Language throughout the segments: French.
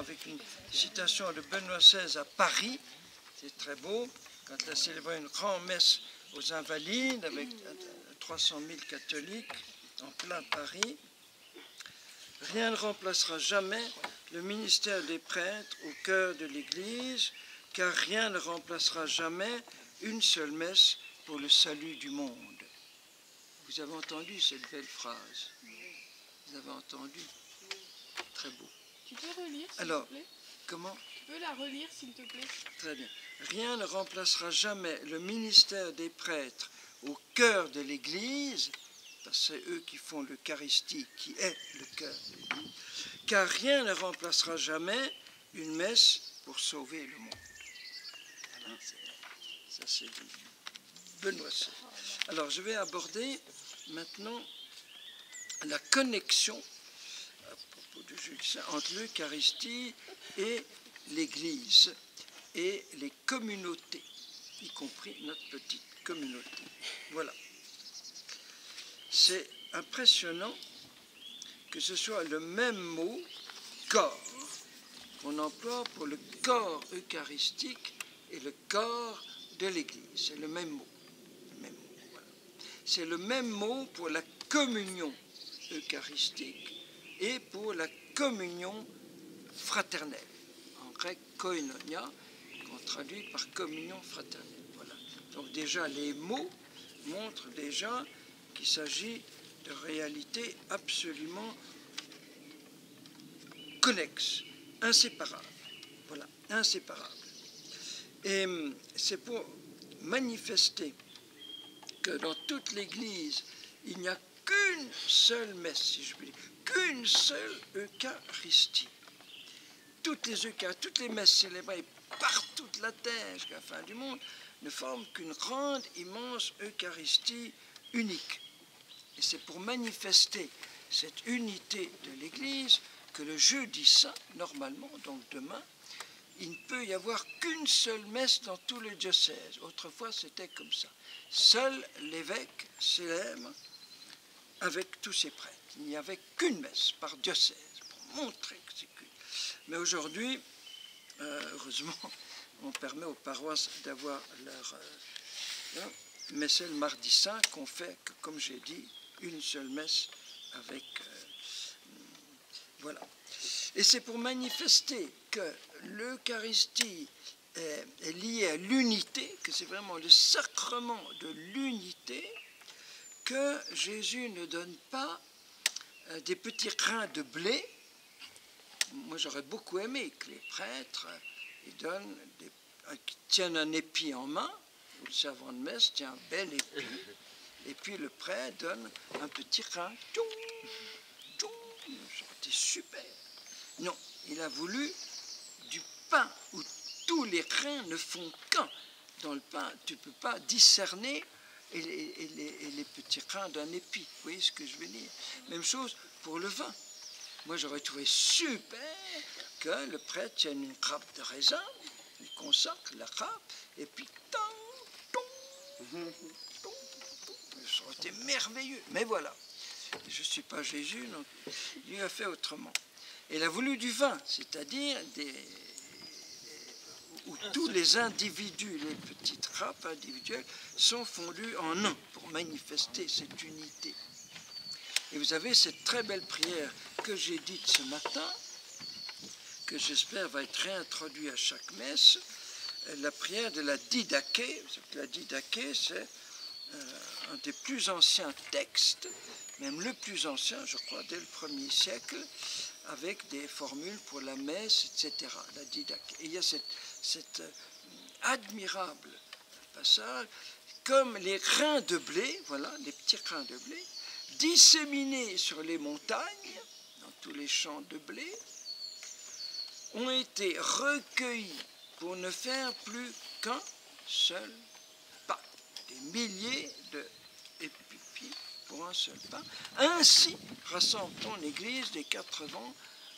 Avec une citation de Benoît XVI à Paris, c'est très beau, quand il a célébré une grande messe aux Invalides avec 300 000 catholiques en plein Paris. Rien ne remplacera jamais le ministère des prêtres au cœur de l'Église, car rien ne remplacera jamais une seule messe pour le salut du monde. Vous avez entendu cette belle phrase? Vous avez entendu? Très beau. Tu peux relire, s'il Alors, te plaît? comment? Tu peux la relire, s'il te plaît? Très bien. Rien ne remplacera jamais le ministère des prêtres au cœur de l'Église, parce que c'est eux qui font l'Eucharistie, qui est le cœur de l'Église, car rien ne remplacera jamais une messe pour sauver le monde. Voilà, ça c'est Benoît XVI. Alors je vais aborder maintenant la connexion à propos de Jules Saint entre l'Eucharistie et l'Église et les communautés, y compris notre petite communauté. Voilà. C'est impressionnant que ce soit le même mot, corps, qu'on emploie pour le corps eucharistique et le corps de l'Église. C'est le même mot. Voilà. C'est le même mot pour la communion eucharistique et pour la communion fraternelle. En grec, koinonia, qu'on traduit par communion fraternelle. Voilà. Donc déjà, les mots montrent déjà qu'il s'agit de réalités absolument connexes, inséparables. Voilà, inséparables. Et c'est pour manifester que dans toute l'Église, il n'y a qu'une seule messe, si je puis dire, qu'une seule Eucharistie. Toutes les messes célébrées par toute la terre jusqu'à la fin du monde ne forment qu'une grande, immense Eucharistie unique. Et c'est pour manifester cette unité de l'Église que le jeudi saint, normalement, donc demain, il ne peut y avoir qu'une seule messe dans tout le diocèse. Autrefois, c'était comme ça. Seul l'évêque célèbre avec tous ses prêtres. Il n'y avait qu'une messe par diocèse, pour montrer que c'est qu'une. Mais aujourd'hui, heureusement, on permet aux paroisses d'avoir leur mais c'est le mardi saint qu'on fait, que, comme j'ai dit, une seule messe avec... voilà. Et c'est pour manifester que l'Eucharistie est liée à l'unité, que c'est vraiment le sacrement de l'unité, que Jésus ne donne pas des petits grains de blé. Moi, j'aurais beaucoup aimé que les prêtres tiennent un épi en main, ou le servant de messe tient un bel épi, et puis le prêtre donne un petit grain. Ça aurait été super. Non, il a voulu du pain où tous les grains ne font qu'un. Dans le pain, tu ne peux pas discerner et les petits grains d'un épi. Vous voyez ce que je veux dire? Même chose pour le vin. Moi, j'aurais trouvé super que le prêtre tienne une grappe de raisin, il consacre la grappe, et puis ça aurait été merveilleux. Mais voilà, je ne suis pas Jésus, donc il a fait autrement. Et il a voulu du vin, c'est-à-dire où tous les individus, les petites grappes individuelles, sont fondues en un pour manifester cette unité. Et vous avez cette très belle prière que j'ai dite ce matin, que j'espère va être réintroduite à chaque messe, la prière de la Didaché. La Didaché, c'est un des plus anciens textes, même le plus ancien, je crois, dès le 1er siècle, avec des formules pour la messe, etc. La Didaché. Et il y a cet admirable passage, comme les grains de blé, voilà, les petits grains de blé, disséminés sur les montagnes, dans tous les champs de blé, ont été recueillis pour ne faire plus qu'un seul pain. Des milliers d'épis pour un seul pain. Ainsi rassemble ton Église des 4 vents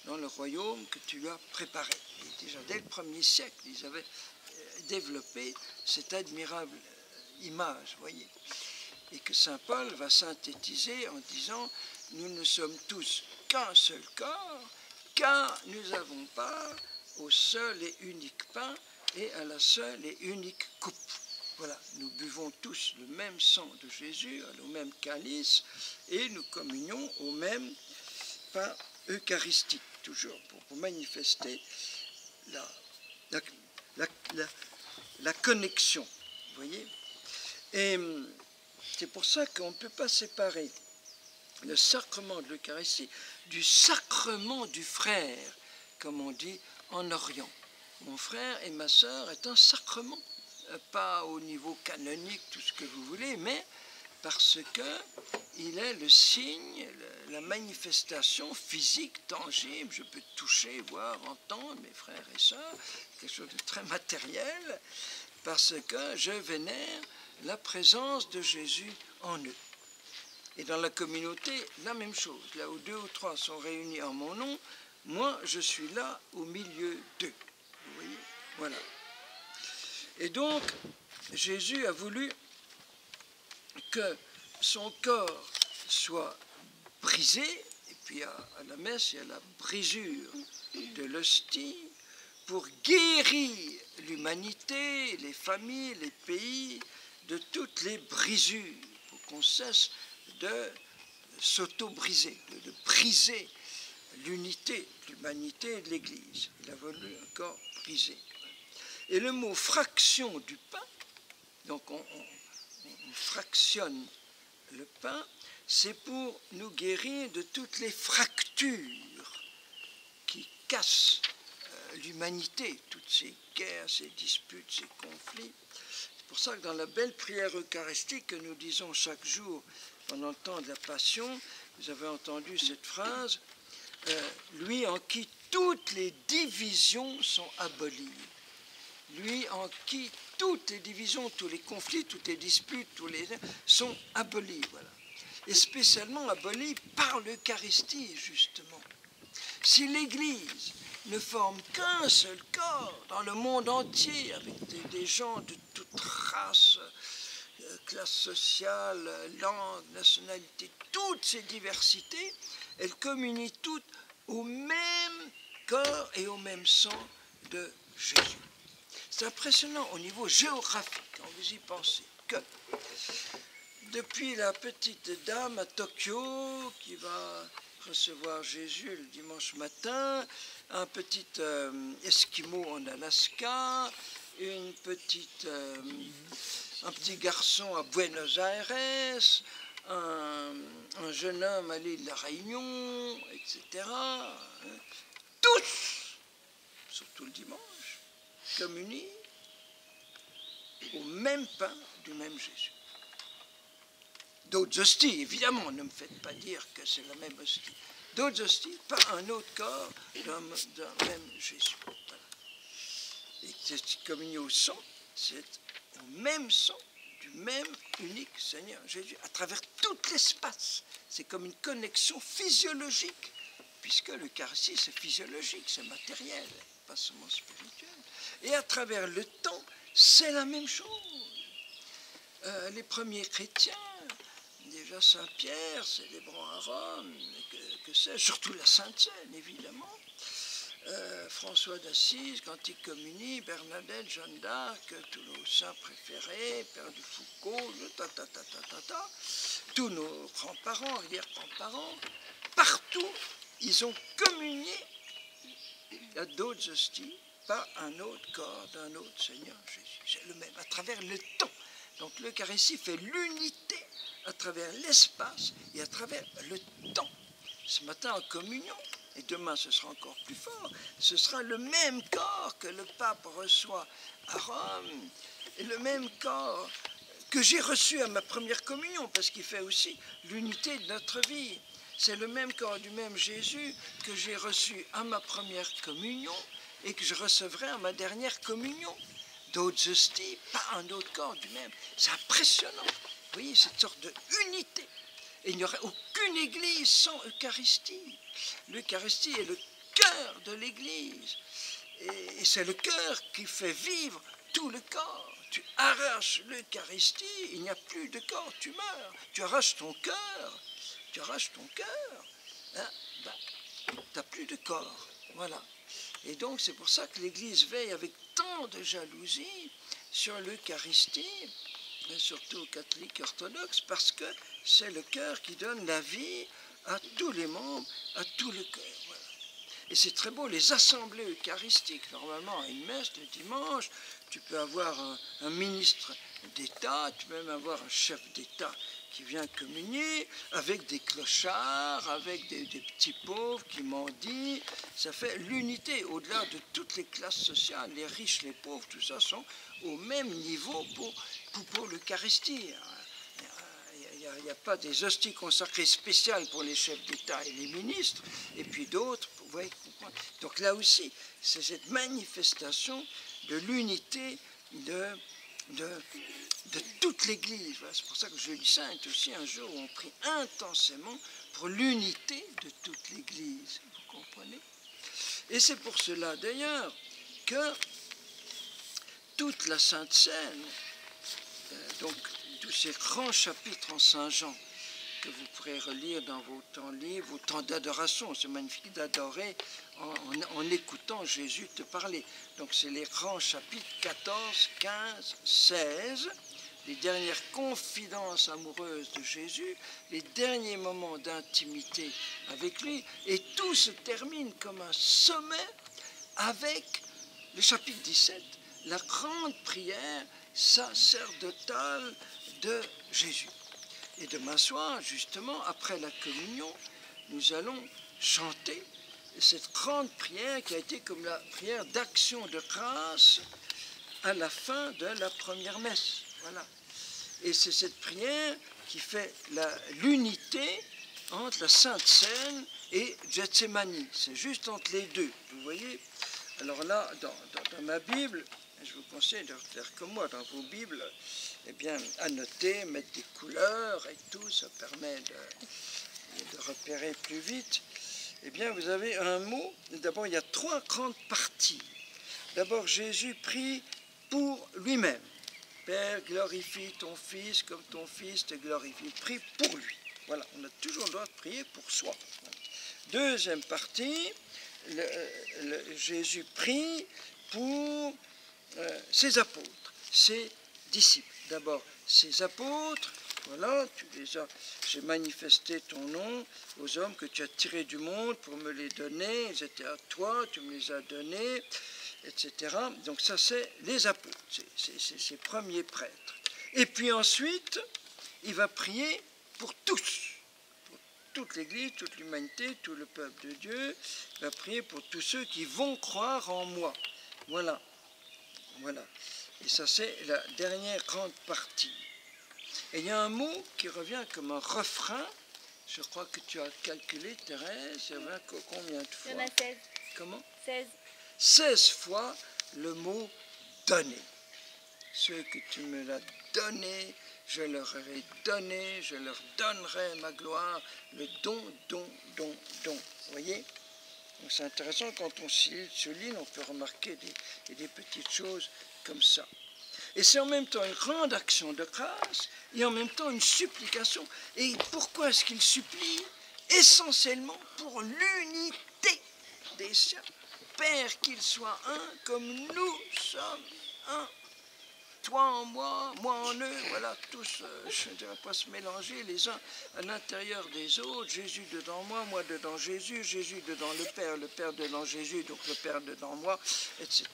dans le royaume que tu as préparé. Et déjà dès le 1er siècle, ils avaient développé cette admirable image, voyez. Et que saint Paul va synthétiser en disant « Nous ne sommes tous qu'un seul corps car nous avons part au seul et unique pain et à la seule et unique coupe. Voilà, nous buvons tous le même sang de Jésus, au même calice, et nous communions au même pain eucharistique, toujours pour manifester la connexion, vous voyez. Et c'est pour ça qu'on ne peut pas séparer le sacrement de l'Eucharistie du sacrement du frère, comme on dit en Orient. Mon frère et ma sœur est un sacrement, pas au niveau canonique, tout ce que vous voulez, mais parce qu'il est le signe, la manifestation physique, tangible. Je peux toucher, voir, entendre mes frères et sœurs, quelque chose de très matériel, parce que je vénère la présence de Jésus en eux. Et dans la communauté, la même chose. Là où 2 ou 3 sont réunis en mon nom, moi, je suis là au milieu d'eux. Vous voyez? Voilà. Et donc, Jésus a voulu que son corps soit brisé, et puis à la messe, il y a la brisure de l'hostie, pour guérir l'humanité, les familles, les pays, de toutes les brisures, pour qu'on cesse de s'auto-briser, de briser l'unité de l'humanité et de l'Église. Il a voulu encore briser. Et le mot fraction du pain, donc on fractionne le pain, c'est pour nous guérir de toutes les fractures qui cassent l'humanité, toutes ces guerres, ces disputes, ces conflits. C'est pour ça que dans la belle prière eucharistique que nous disons chaque jour pendant le temps de la Passion, vous avez entendu cette phrase, lui en qui toutes les divisions sont abolies. Lui en qui toutes les divisions, tous les conflits, toutes les disputes, sont abolis. Voilà. Et spécialement abolis par l'Eucharistie, justement. Si l'Église ne forme qu'un seul corps dans le monde entier, avec des gens de toute race, classe sociale, langue, nationalité, toutes ces diversités, elles communient toutes au même corps et au même sang de Jésus. C'est impressionnant au niveau géographique, quand vous y pensez, que depuis la petite dame à Tokyo qui va recevoir Jésus le dimanche matin, un petit Esquimau en Alaska, un petit garçon à Buenos Aires, un jeune homme à l'île de la Réunion, etc. Tous, surtout le dimanche, communient au même pain du même Jésus. D'autres hosties, évidemment, ne me faites pas dire que c'est la même hostie. D'autres hosties, pas un autre corps d'un même Jésus. Voilà. Et cette communion au sang, c'est au même sang du même unique Seigneur Jésus, à travers tout l'espace. C'est comme une connexion physiologique, puisque l'Eucharistie, c'est physiologique, c'est matériel, pas seulement spirituel. Et à travers le temps, c'est la même chose. Les premiers chrétiens, déjà Saint-Pierre, célébrant à Rome, que c'est, surtout la Sainte Seine, évidemment. François d'Assise, quand il communie, Bernadette, Jeanne d'Arc, tous nos saints préférés, Père du Foucault, tous nos grands-parents, arrière-grands-parents, partout, ils ont communié à d'autres hosties, pas un autre corps d'un autre Seigneur Jésus. C'est le même, à travers le temps. Donc l'Eucharistie fait l'unité à travers l'espace et à travers le temps. Ce matin en communion, et demain ce sera encore plus fort, ce sera le même corps que le pape reçoit à Rome, et le même corps que j'ai reçu à ma première communion, parce qu'il fait aussi l'unité de notre vie. C'est le même corps du même Jésus que j'ai reçu à ma première communion et que je recevrai à ma dernière communion. D'autres hosties, pas un autre corps du même. C'est impressionnant. Vous voyez, cette sorte d'unité. Et il n'y aurait aucune église sans Eucharistie. L'Eucharistie est le cœur de l'église. Et c'est le cœur qui fait vivre tout le corps. Tu arraches l'Eucharistie, il n'y a plus de corps, tu meurs. Tu arraches ton cœur. Tu arraches ton cœur. Hein, tu n'as plus de corps. Voilà. Et donc c'est pour ça que l'Église veille avec tant de jalousie sur l'Eucharistie, et surtout aux catholiques orthodoxes, parce que c'est le cœur qui donne la vie à tous les membres, à tout le cœur. Voilà. Et c'est très beau, les assemblées eucharistiques. Normalement, à une messe le dimanche, tu peux avoir un ministre d'État, tu peux même avoir un chef d'État qui vient communier, avec des clochards, avec des petits pauvres qui mendient. Ça fait l'unité, au-delà de toutes les classes sociales, les riches, les pauvres, tout ça sont au même niveau pour l'Eucharistie. Il n'y a pas des hosties consacrées spéciales pour les chefs d'État et les ministres, et puis d'autres. Vous voyez, donc là aussi, c'est cette manifestation de l'unité de toute l'Église. Voilà, c'est pour ça que Jeudi Saint est aussi un jour où on prie intensément pour l'unité de toute l'Église. Vous comprenez? Et c'est pour cela d'ailleurs que toute la Sainte Seine, donc tous ces grands chapitres en Saint Jean, que vous pourrez relire dans vos temps libres, vos temps d'adoration. C'est magnifique d'adorer en écoutant Jésus te parler. Donc c'est les grands chapitres 14, 15, 16, les dernières confidences amoureuses de Jésus, les derniers moments d'intimité avec lui, et tout se termine comme un sommet avec le chapitre 17, la grande prière sacerdotale de Jésus. Et demain soir, justement, après la communion, nous allons chanter cette grande prière qui a été comme la prière d'action de grâce à la fin de la première messe. Voilà. Et c'est cette prière qui fait l'unité entre la Sainte Seine et Gethsémani. C'est juste entre les deux, vous voyez. Alors là, dans ma Bible, je vous conseille de faire comme moi dans vos Bibles, eh bien, annoter, mettre des couleurs et tout, ça permet de repérer plus vite. Eh bien, vous avez un mot, d'abord, il y a trois grandes parties. D'abord, Jésus prie pour lui-même. Père, glorifie ton Fils comme ton Fils te glorifie. Prie pour lui. Voilà, on a toujours le droit de prier pour soi. Deuxième partie, Jésus prie pour ses apôtres, ses disciples. D'abord, ses apôtres, voilà, j'ai manifesté ton nom aux hommes que tu as tirés du monde pour me les donner, ils étaient à toi, tu me les as donnés, etc. Donc ça, c'est les apôtres, c'est ses premiers prêtres. Et puis ensuite, il va prier pour tous, pour toute l'Église, toute l'humanité, tout le peuple de Dieu. Il va prier pour tous ceux qui vont croire en moi. Voilà. Voilà. Et ça, c'est la dernière grande partie. Et il y a un mot qui revient comme un refrain. Je crois que tu as calculé, Thérèse, il y avait combien de fois? Il y en a 16. Comment? 16. 16 fois le mot « donner ». Ceux que tu me l'as donné, je leur aurai donné, je leur donnerai ma gloire, le don, don, don, don. Vous voyez? C'est intéressant, quand on souligne, on peut remarquer des petites choses comme ça. Et c'est en même temps une grande action de grâce et en même temps une supplication. Et pourquoi est-ce qu'il supplie? Essentiellement pour l'unité des siens. Père, qu'ils soient un comme nous sommes un. Toi en moi, moi en eux, voilà, tous, je ne dirais pas se mélanger les uns à l'intérieur des autres, Jésus dedans moi dedans Jésus, Jésus dedans le Père dedans Jésus, donc le Père dedans moi, etc.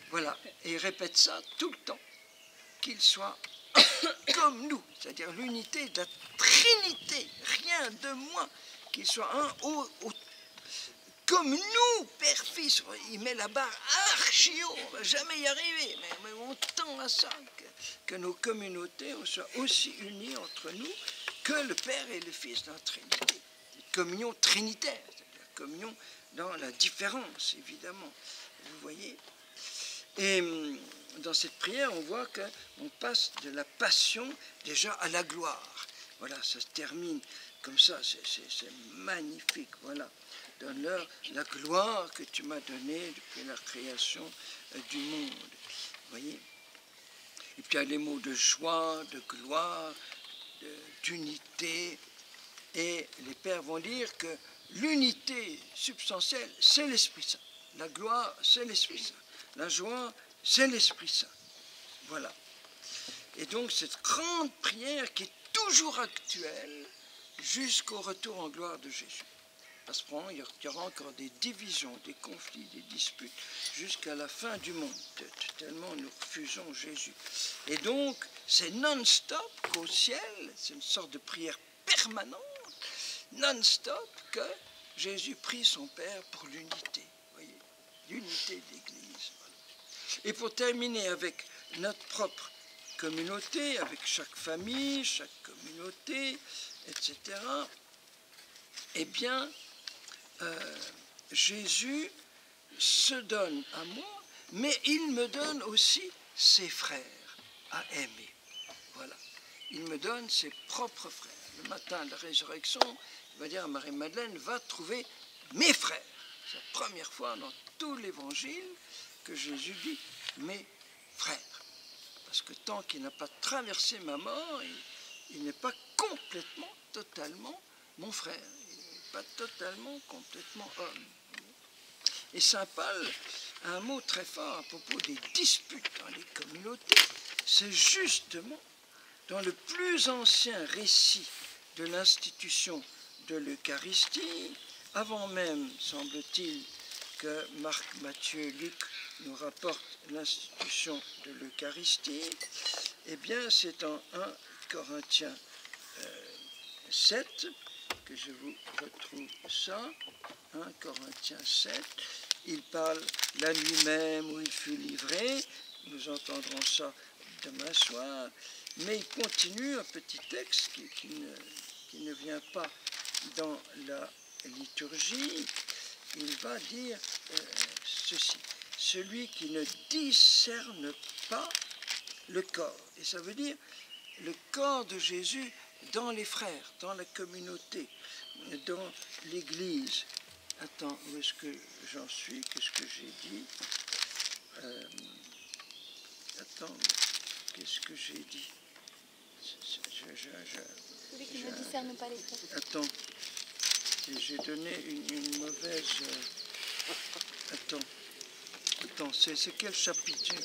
Voilà, et il répète ça tout le temps, qu'ils soient comme nous, c'est-à-dire l'unité de la Trinité, rien de moins, qu'ils soient un comme nous, Père, Fils. Il met la barre archi haut, on ne va jamais y arriver, mais on tend à ça, que nos communautés soient aussi unies entre nous que le Père et le Fils dans la Trinité. Communion trinitaire, c'est-à-dire communion dans la différence, évidemment. Vous voyez? Et dans cette prière, on voit qu'on passe de la passion déjà à la gloire. Voilà, ça se termine comme ça, c'est magnifique, voilà. Donne-leur la gloire que tu m'as donnée depuis la création du monde. Vous voyez? Et puis il y a les mots de joie, de gloire, d'unité. Et les pères vont dire que l'unité substantielle, c'est l'Esprit Saint. La gloire, c'est l'Esprit Saint. La joie, c'est l'Esprit Saint. Voilà. Et donc cette grande prière qui est toujours actuelle jusqu'au retour en gloire de Jésus. Parce qu'il y aura encore des divisions, des conflits, des disputes jusqu'à la fin du monde, tellement nous refusons Jésus. Et donc c'est non-stop qu'au ciel, c'est une sorte de prière permanente, non-stop, que Jésus prie son Père pour l'unité. Voyez, l'unité de l'Église. Voilà. Et pour terminer avec notre propre communauté, avec chaque famille, chaque communauté, etc., eh bien, Jésus se donne à moi, mais il me donne aussi ses frères à aimer. Voilà. Il me donne ses propres frères. Le matin de la résurrection, il va dire à Marie-Madeleine, va trouver mes frères. C'est la première fois dans tout l'évangile que Jésus dit mes frères. Parce que tant qu'il n'a pas traversé ma mort, il n'est pas complètement, totalement mon frère. Il n'est pas totalement, complètement homme. Et saint Paul a un mot très fort à propos des disputes dans les communautés. C'est justement dans le plus ancien récit de l'institution de l'Eucharistie, avant même, semble-t-il, que Marc, Matthieu, Luc nous rapportent l'institution de l'Eucharistie, eh bien c'est en 1 Corinthiens 7 que je vous retrouve ça. 1 Corinthiens 7, il parle la nuit même où il fut livré, nous entendrons ça demain soir, mais il continue un petit texte qui ne vient pas dans la liturgie. Il va dire ceci, celui qui ne discerne pas le corps, et ça veut dire le corps de Jésus dans les frères, dans la communauté, dans l'Église. Attends, où est-ce que j'en suis? Qu'est-ce que j'ai dit? Attends, qu'est-ce que j'ai dit? Celui qui ne discerne pas les frères. Attends, j'ai donné une mauvaise... Attends, c'est quel chapitre?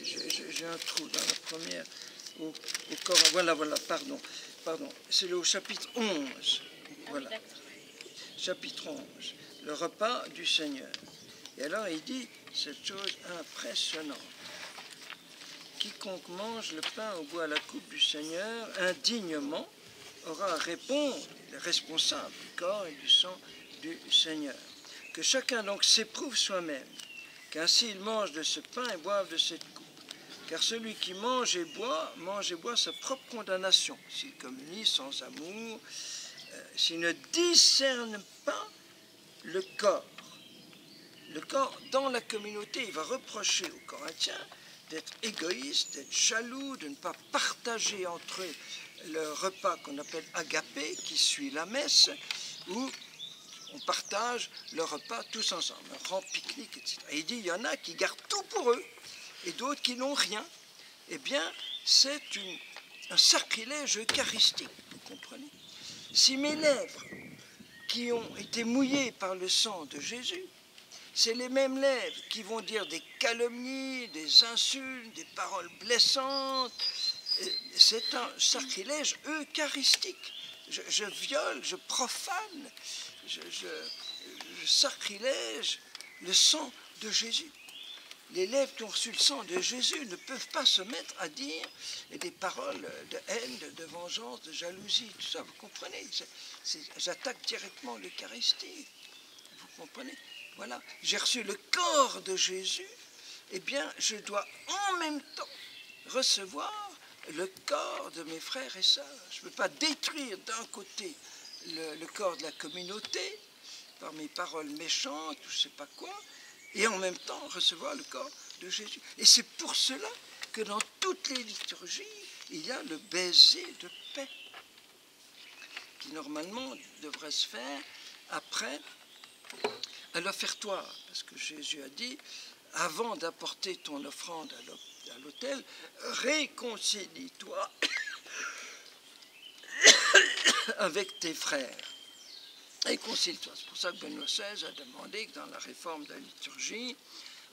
J'ai un trou dans la première... Au corps, voilà, pardon. C'est au chapitre 11. Voilà. Chapitre 11. Le repas du Seigneur. Et alors il dit cette chose impressionnante. Quiconque mange le pain ou boit la coupe du Seigneur indignement aura à répondre, les responsables du corps et du sang du Seigneur. Que chacun donc s'éprouve soi-même, qu'ainsi il mange de ce pain et boive de cette coupe. Car celui qui mange et boit sa propre condamnation, s'il communie sans amour, s'il ne discerne pas le corps dans la communauté, il va reprocher aux Corinthiens d'être égoïstes, d'être jaloux, de ne pas partager entre eux le repas qu'on appelle agapé, qui suit la messe, où on partage le repas tous ensemble, un grand pique-nique, etc. Et il dit, il y en a qui gardent tout pour eux, et d'autres qui n'ont rien. Eh bien, c'est un sacrilège eucharistique, vous comprenez? Si mes lèvres, qui ont été mouillées par le sang de Jésus, c'est les mêmes lèvres qui vont dire des calomnies, des insultes, des paroles blessantes. C'est un sacrilège eucharistique. Je viole, je profane, je sacrilège le sang de Jésus. Les lèvres qui ont reçu le sang de Jésus ne peuvent pas se mettre à dire des paroles de haine, de vengeance, de jalousie, tout ça, vous comprenez? J'attaque directement l'Eucharistie, vous comprenez? Voilà, j'ai reçu le corps de Jésus, eh bien, je dois en même temps recevoir le corps de mes frères et sœurs. Je ne peux pas détruire d'un côté le corps de la communauté par mes paroles méchantes, ou je ne sais pas quoi, et en même temps recevoir le corps de Jésus. Et c'est pour cela que dans toutes les liturgies, il y a le baiser de paix, qui normalement devrait se faire après à l'offertoire, parce que Jésus a dit, avant d'apporter ton offrande à l'autel, réconcilie-toi avec tes frères. Et concilie-toi. C'est pour ça que Benoît XVI a demandé que dans la réforme de la liturgie,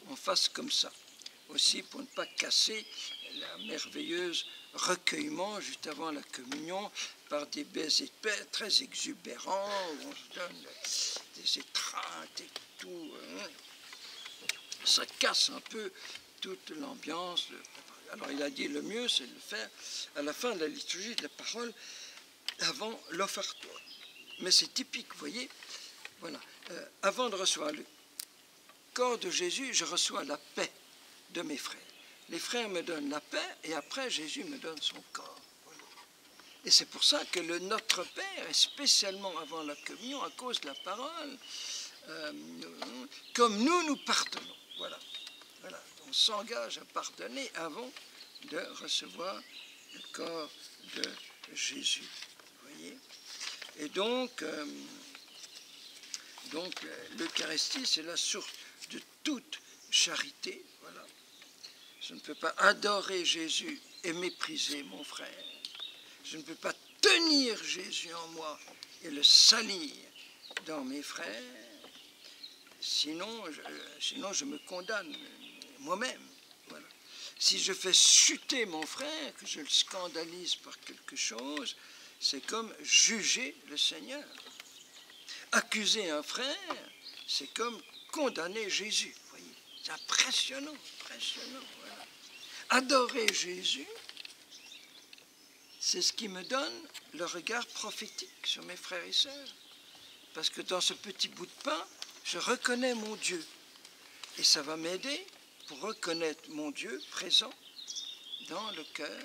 on fasse comme ça. Aussi pour ne pas casser la merveilleuse recueillement juste avant la communion par des baisers très exubérants où on se donne des étreintes et tout. Ça casse un peu toute l'ambiance. Alors il a dit le mieux c'est de le faire à la fin de la liturgie de la parole avant l'offertoire. Mais c'est typique, vous voyez. Voilà. Avant de recevoir le corps de Jésus, je reçois la paix de mes frères. Les frères me donnent la paix et après Jésus me donne son corps. Voilà. Et c'est pour ça que le Notre Père est spécialement avant la communion à cause de la parole, comme nous pardonnons. Voilà. Voilà. On s'engage à pardonner avant de recevoir le corps de Jésus. Vous voyez ? Et donc l'Eucharistie, c'est la source de toute charité. Voilà. Je ne peux pas adorer Jésus et mépriser mon frère. Je ne peux pas tenir Jésus en moi et le salir dans mes frères. Sinon je me condamne moi-même. Voilà. Si je fais chuter mon frère, que je le scandalise par quelque chose, c'est comme juger le Seigneur. Accuser un frère, c'est comme condamner Jésus. Vous voyez, c'est impressionnant, impressionnant. Voilà. Adorer Jésus, c'est ce qui me donne le regard prophétique sur mes frères et sœurs. Parce que dans ce petit bout de pain, je reconnais mon Dieu. Et ça va m'aider pour reconnaître mon Dieu présent dans le cœur,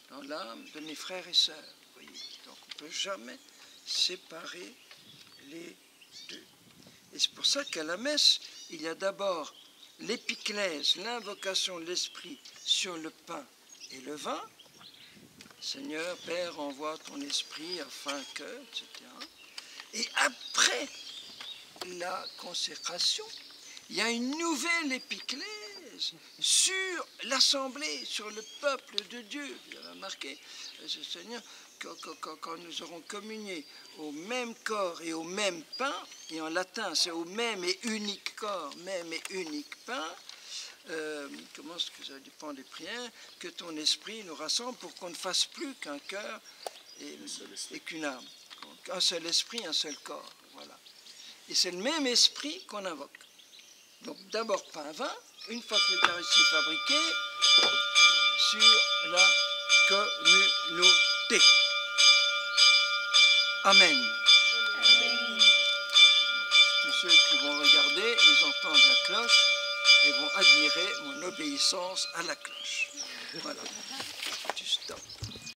dans l'âme de mes frères et sœurs. Vous voyez, donc on ne peut jamais séparer les deux. Et c'est pour ça qu'à la messe, il y a d'abord l'épiclèse, l'invocation de l'Esprit sur le pain et le vin. Seigneur, Père, envoie ton Esprit afin que, etc. Et après la consécration, il y a une nouvelle épiclèse sur l'assemblée, sur le peuple de Dieu. Vous avez remarqué, Seigneur, quand nous aurons communié au même corps et au même pain, et en latin c'est au même et unique corps, même et unique pain, comment est-ce que ça dépend des prières, que ton esprit nous rassemble pour qu'on ne fasse plus qu'un cœur et qu'une âme. Un seul esprit, un seul corps. Voilà. Et c'est le même esprit qu'on invoque. Donc d'abord pain, vin, une fois que l'Eucharistie est fabriquée, sur la communauté. Amen. Amen. Tous ceux qui vont regarder, ils entendent la cloche et vont admirer mon obéissance à la cloche. Voilà. Tu stops.